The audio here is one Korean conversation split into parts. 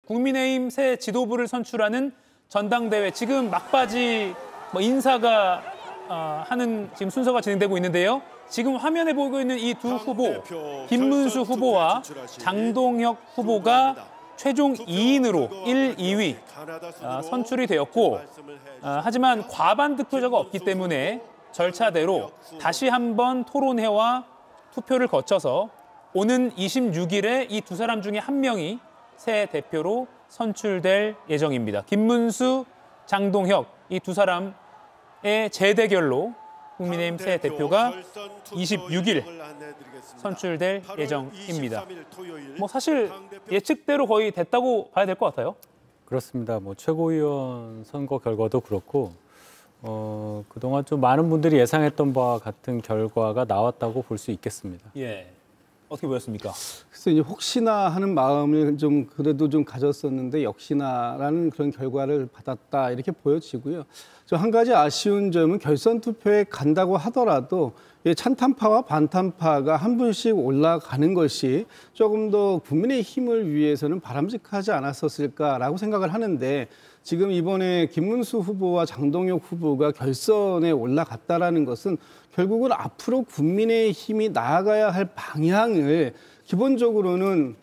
국민의힘 새 지도부를 선출하는 전당대회 지금 막바지 인사가 하는 지금 순서가 진행되고 있는데요. 지금 화면에 보이고 있는 이 두 후보, 김문수 후보와 장동혁 후보가 최종 2인으로 1, 2위 선출이 되었고 하지만 과반 득표자가 없기 때문에 절차대로 다시 한번 토론회와 투표를 거쳐서 오는 26일에 이 두 사람 중에 한 명이 새 대표로 선출될 예정입니다. 김문수, 장동혁 이 두 사람의 재대결로 국민의힘 새 대표가 26일 선출될 예정입니다. 사실 예측대로 거의 됐다고 봐야 될 것 같아요. 그렇습니다. 최고위원 선거 결과도 그렇고 그동안 좀 많은 분들이 예상했던 바와 같은 결과가 나왔다고 볼 수 있겠습니다. 예. 어떻게 보였습니까? 그래서 이제 혹시나 하는 마음을 좀 그래도 좀 가졌었는데 역시나라는 그런 결과를 받았다 이렇게 보여지고요. 저 한 가지 아쉬운 점은 결선 투표에 간다고 하더라도 찬탄파와 반탄파가 한 분씩 올라가는 것이 조금 더 국민의 힘을 위해서는 바람직하지 않았었을까라고 생각을 하는데 지금 이번에 김문수 후보와 장동혁 후보가 결선에 올라갔다라는 것은 결국은 앞으로 국민의 힘이 나아가야 할 방향을 기본적으로는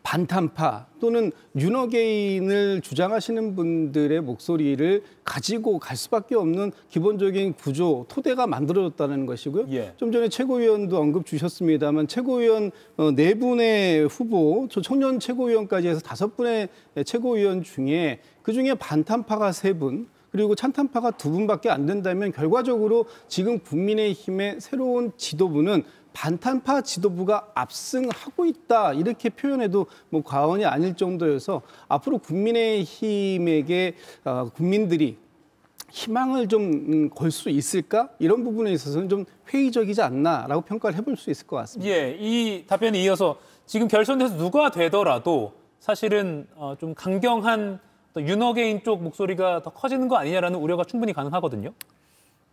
반탄파 또는 윤어게인을 주장하시는 분들의 목소리를 가지고 갈 수밖에 없는 기본적인 구조, 토대가 만들어졌다는 것이고요. 예. 좀 전에 최고위원도 언급 주셨습니다만 최고위원 4분의 후보, 청년 최고위원까지 해서 5분의 최고위원 중에 그중에 반탄파가 3분, 그리고 찬탄파가 2분밖에 안 된다면 결과적으로 지금 국민의힘의 새로운 지도부는 반탄파 지도부가 압승하고 있다 이렇게 표현해도 과언이 아닐 정도여서 앞으로 국민의힘에게 국민들이 희망을 좀 걸 수 있을까? 이런 부분에 있어서는 좀 회의적이지 않나라고 평가를 해볼 수 있을 것 같습니다. 예, 이 답변에 이어서 지금 결선에서 누가 되더라도 사실은 좀 강경한 윤어게인 쪽 목소리가 더 커지는 거 아니냐라는 우려가 충분히 가능하거든요.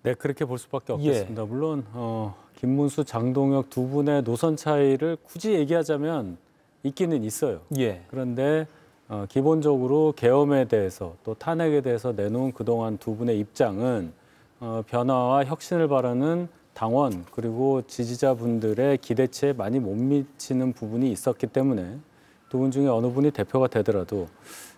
네, 그렇게 볼 수밖에 없겠습니다. 물론 김문수, 장동혁 두 분의 노선 차이를 굳이 얘기하자면 있기는 있어요. 예. 그런데 기본적으로 계엄에 대해서 또 탄핵에 대해서 내놓은 그동안 두 분의 입장은 변화와 혁신을 바라는 당원 그리고 지지자분들의 기대치에 많이 못 미치는 부분이 있었기 때문에 두 분 중에 어느 분이 대표가 되더라도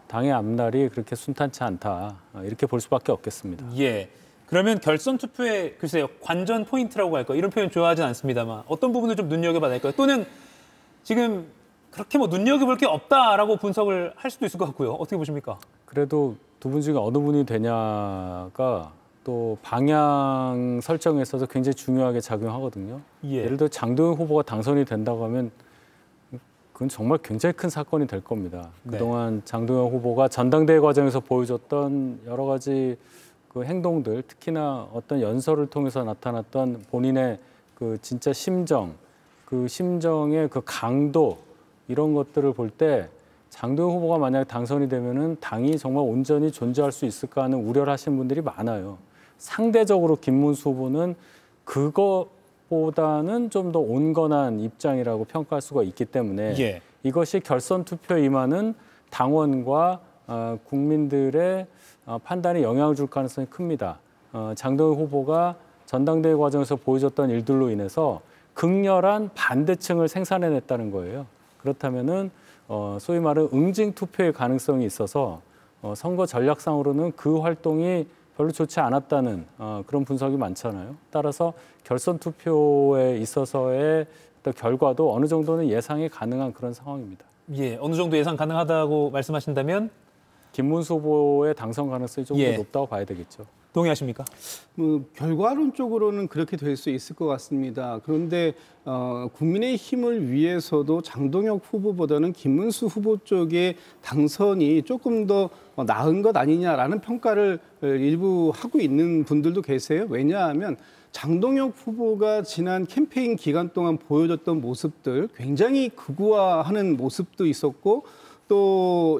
당의 앞날이 그렇게 순탄치 않다 이렇게 볼 수밖에 없겠습니다. 예. 그러면 결선 투표의 글쎄요 관전 포인트라고 할까요? 이런 표현 좋아하진 않습니다만 어떤 부분을 좀 눈여겨봐야 될까요? 또는 지금 그렇게 눈여겨볼 게 없다라고 분석을 할 수도 있을 것 같고요. 어떻게 보십니까? 그래도 두 분 중에 어느 분이 되냐가 또 방향 설정에 있어서 굉장히 중요하게 작용하거든요. 예. 예를 들어 장동혁 후보가 당선이 된다고 하면 그건 정말 굉장히 큰 사건이 될 겁니다. 네. 그동안 장동혁 후보가 전당대회 과정에서 보여줬던 여러 가지 그 행동들, 특히나 어떤 연설을 통해서 나타났던 본인의 그 진짜 심정, 그 심정의 그 강도 이런 것들을 볼 때 장동혁 후보가 만약 당선이 되면은 당이 정말 온전히 존재할 수 있을까 하는 우려를 하시는 분들이 많아요. 상대적으로 김문수 후보는 그것보다는 좀 더 온건한 입장이라고 평가할 수가 있기 때문에 예. 이것이 결선 투표에 임하는 당원과 국민들의 판단에 영향을 줄 가능성이 큽니다. 장동혁 후보가 전당대회 과정에서 보여줬던 일들로 인해서 극렬한 반대층을 생산해냈다는 거예요. 그렇다면은 소위 말하는 응징 투표의 가능성이 있어서 선거 전략상으로는 그 활동이 별로 좋지 않았다는 그런 분석이 많잖아요. 따라서 결선 투표에 있어서의 어떤 결과도 어느 정도는 예상이 가능한 그런 상황입니다. 예, 어느 정도 예상 가능하다고 말씀하신다면 김문수 후보의 당선 가능성이 조금 예. 더 높다고 봐야 되겠죠. 동의하십니까? 결과론적으로는 그렇게 될 수 있을 것 같습니다. 그런데 국민의 힘을 위해서도 장동혁 후보보다는 김문수 후보 쪽의 당선이 조금 더 나은 것 아니냐라는 평가를 일부 하고 있는 분들도 계세요. 왜냐하면 장동혁 후보가 지난 캠페인 기간 동안 보여줬던 모습들 굉장히 극우화하는 모습도 있었고 또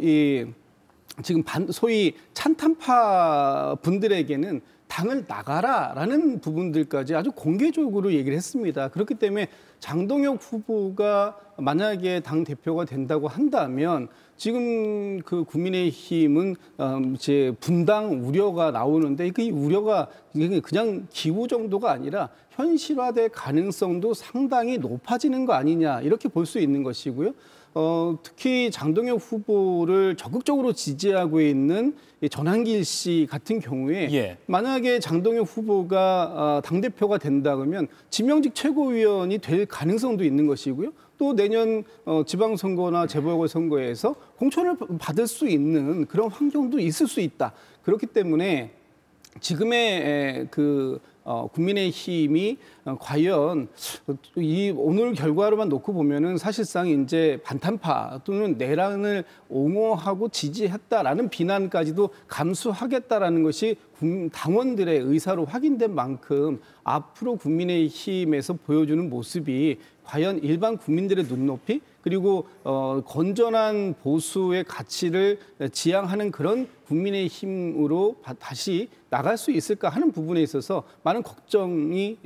지금 소위 찬탄파 분들에게는 당을 나가라라는 부분들까지 아주 공개적으로 얘기를 했습니다. 그렇기 때문에 장동혁 후보가 만약에 당 대표가 된다고 한다면 지금 그 국민의힘은 이제 분당 우려가 나오는데 그 우려가 그냥 기우 정도가 아니라 현실화될 가능성도 상당히 높아지는 거 아니냐 이렇게 볼 수 있는 것이고요. 특히 장동혁 후보를 적극적으로 지지하고 있는 전한길 씨 같은 경우에 예. 만약에 장동혁 후보가 당대표가 된다 그러면 지명직 최고위원이 될 가능성도 있는 것이고요. 또 내년 지방선거나 재보궐선거에서 공천을 받을 수 있는 그런 환경도 있을 수 있다. 그렇기 때문에 지금의 국민의힘이 과연 이 오늘 결과로만 놓고 보면은 사실상 이제 반탄파 또는 내란을 옹호하고 지지했다라는 비난까지도 감수하겠다라는 것이 당원들의 의사로 확인된 만큼 앞으로 국민의힘에서 보여주는 모습이 과연 일반 국민들의 눈높이 그리고 건전한 보수의 가치를 지향하는 그런 국민의힘으로 다시 나갈 수 있을까 하는 부분에 있어서 많은 걱정이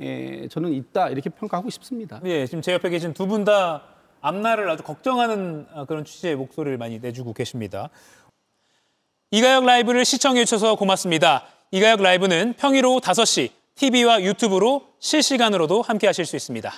저는 있다 이렇게 평가하고 싶습니다. 예, 지금 제 옆에 계신 두 분 다 앞날을 아주 걱정하는 그런 취지의 목소리를 많이 내주고 계십니다. 이가혁 라이브를 시청해 주셔서 고맙습니다. 이가혁 라이브는 평일 오후 5시 TV와 유튜브로 실시간으로도 함께 하실 수 있습니다.